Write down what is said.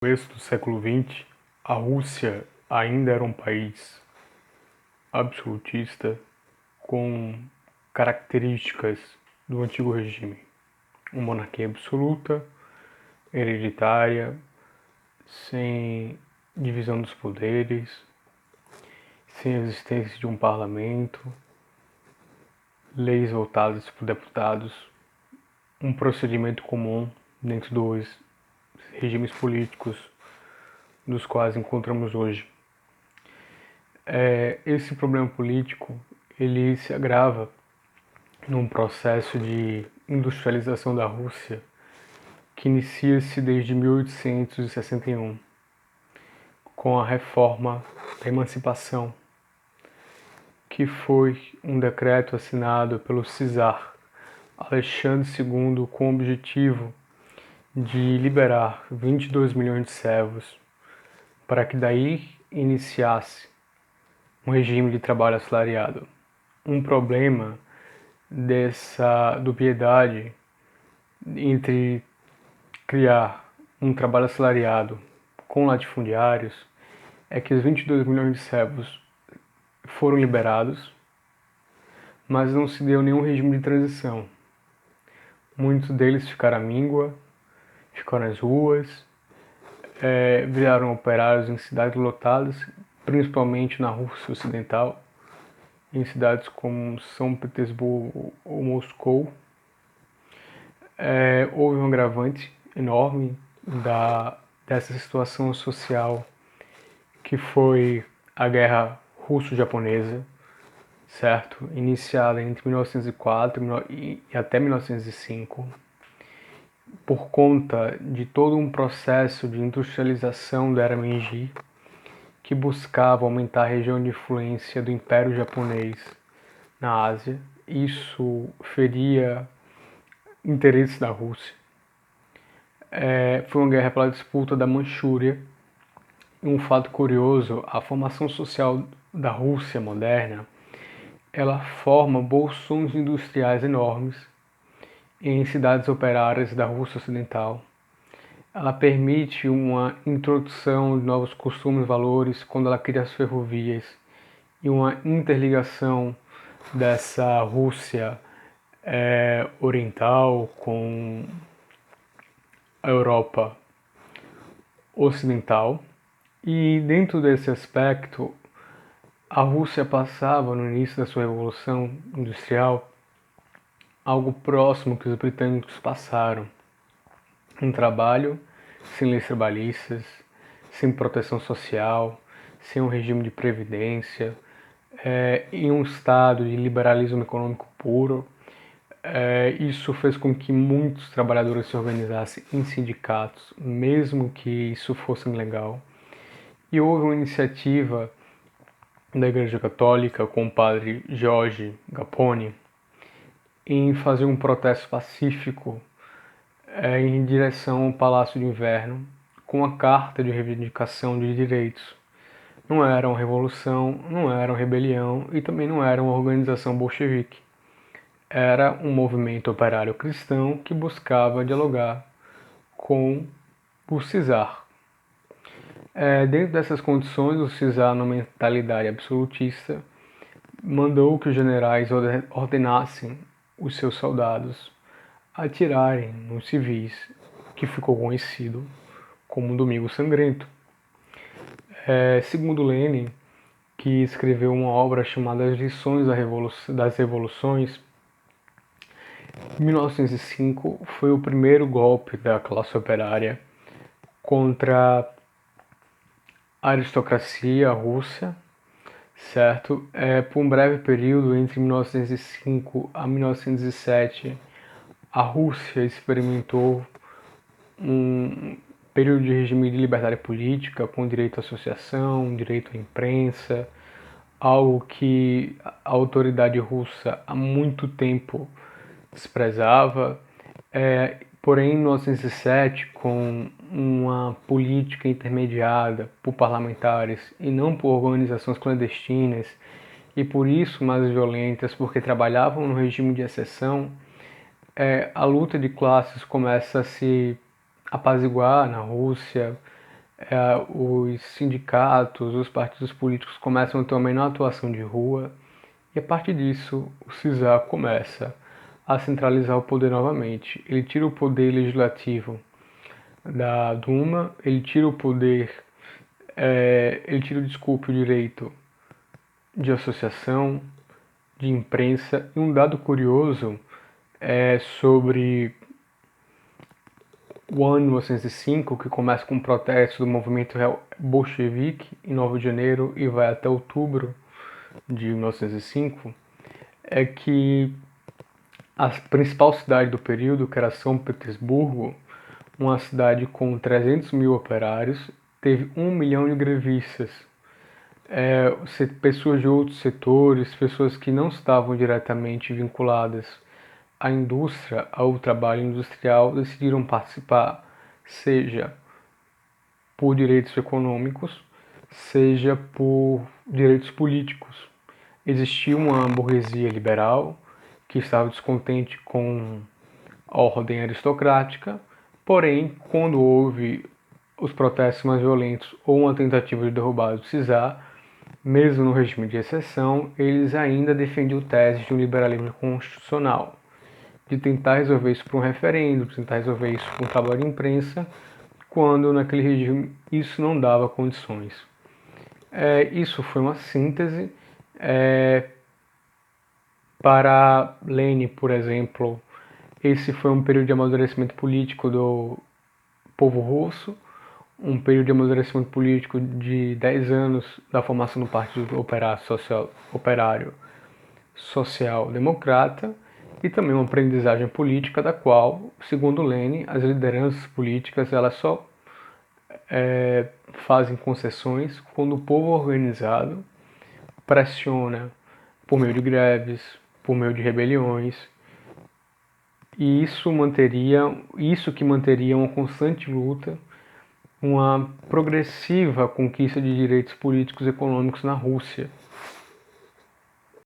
começo do século XX, a Rússia ainda era um país absolutista com características do antigo regime. Uma monarquia absoluta, hereditária, sem divisão dos poderes, sem existência de um parlamento, leis voltadas por deputados, um procedimento comum dentro dos regimes políticos dos quais encontramos hoje. Esse problema político ele se agrava num processo de industrialização da Rússia que inicia-se desde 1861 com a reforma da emancipação, que foi um decreto assinado pelo czar Alexandre II com o objetivo de liberar 22 milhões de servos para que daí iniciasse um regime de trabalho assalariado. Um problema dessa dubiedade entre criar um trabalho assalariado com latifundiários é que os 22 milhões de servos foram liberados, mas não se deu nenhum regime de transição. Muitos deles ficaram à míngua, ficaram nas ruas, viraram operários em cidades lotadas, principalmente na Rússia Ocidental, em cidades como São Petersburgo ou Moscou. Houve um agravante enorme dessa situação social que foi a Guerra Russo-Japonesa, certo? Iniciada entre 1904 e até 1905, por conta de todo um processo de industrialização da era Meiji, que buscava aumentar a região de influência do Império Japonês na Ásia. Isso feria interesses da Rússia. Foi uma guerra pela disputa da Manchúria. E um fato curioso, a formação social da Rússia moderna, ela forma bolsões industriais enormes em cidades operárias da Rússia Ocidental. Ela permite uma introdução de novos costumes e valores quando ela cria as ferrovias e uma interligação dessa Rússia oriental com a Europa Ocidental. E dentro desse aspecto, a Rússia passava, no início da sua revolução industrial, algo próximo que os britânicos passaram. Um trabalho sem leis trabalhistas, sem proteção social, sem um regime de previdência, em um estado de liberalismo econômico puro. Isso fez com que muitos trabalhadores se organizassem em sindicatos, mesmo que isso fosse ilegal. E houve uma iniciativa da Igreja Católica com o padre Jorge Gapone em fazer um protesto pacífico em direção ao Palácio de Inverno com a carta de reivindicação de direitos. Não era uma revolução, não era uma rebelião e também não era uma organização bolchevique. Era um movimento operário cristão que buscava dialogar com o czar. Dentro dessas condições, o czar, na mentalidade absolutista, mandou que os generais ordenassem os seus soldados a atirarem nos civis, que ficou conhecido como Domingo Sangrento. Segundo Lenin, que escreveu uma obra chamada As Lições das Revoluções, 1905 foi o primeiro golpe da classe operária contra a aristocracia russa, certo? Por um breve período, entre 1905 a 1907, a Rússia experimentou um período de regime de liberdade política, com direito à associação, direito à imprensa, algo que a autoridade russa há muito tempo desprezava. Porém, em 1907, com uma política intermediada por parlamentares e não por organizações clandestinas, e por isso mais violentas, porque trabalhavam no regime de exceção, a luta de classes começa a se apaziguar na Rússia, os sindicatos, os partidos políticos começam a ter uma menor atuação de rua, e a partir disso o CISA começa a centralizar o poder novamente. Ele tira o poder legislativo da Duma, ele tira o poder, ele tira, desculpe, o direito de associação, de imprensa. E um dado curioso é sobre o ano 1905, que começa com um protesto do movimento bolchevique em 9 de janeiro e vai até outubro de 1905, é que a principal cidade do período, que era São Petersburgo, uma cidade com 300 mil operários, teve 1 milhão de grevistas. Pessoas de outros setores, pessoas que não estavam diretamente vinculadas à indústria, ao trabalho industrial, decidiram participar, seja por direitos econômicos, seja por direitos políticos. Existia uma burguesia liberal que estava descontente com a ordem aristocrática, porém, quando houve os protestos mais violentos ou uma tentativa de derrubada do czar, mesmo no regime de exceção, eles ainda defendiam tese de um liberalismo constitucional, de tentar resolver isso por um referendo, de tentar resolver isso com um trabalho de imprensa, quando naquele regime isso não dava condições. Isso foi uma síntese. Para Lenin, por exemplo, esse foi um período de amadurecimento político do povo russo, um período de amadurecimento político de 10 anos da formação do Partido Operário Social Democrata, e também uma aprendizagem política da qual, segundo Lenin, as lideranças políticas elas só fazem concessões quando o povo organizado pressiona por meio de greves, por meio de rebeliões, e isso que manteria uma constante luta, uma progressiva conquista de direitos políticos e econômicos na Rússia.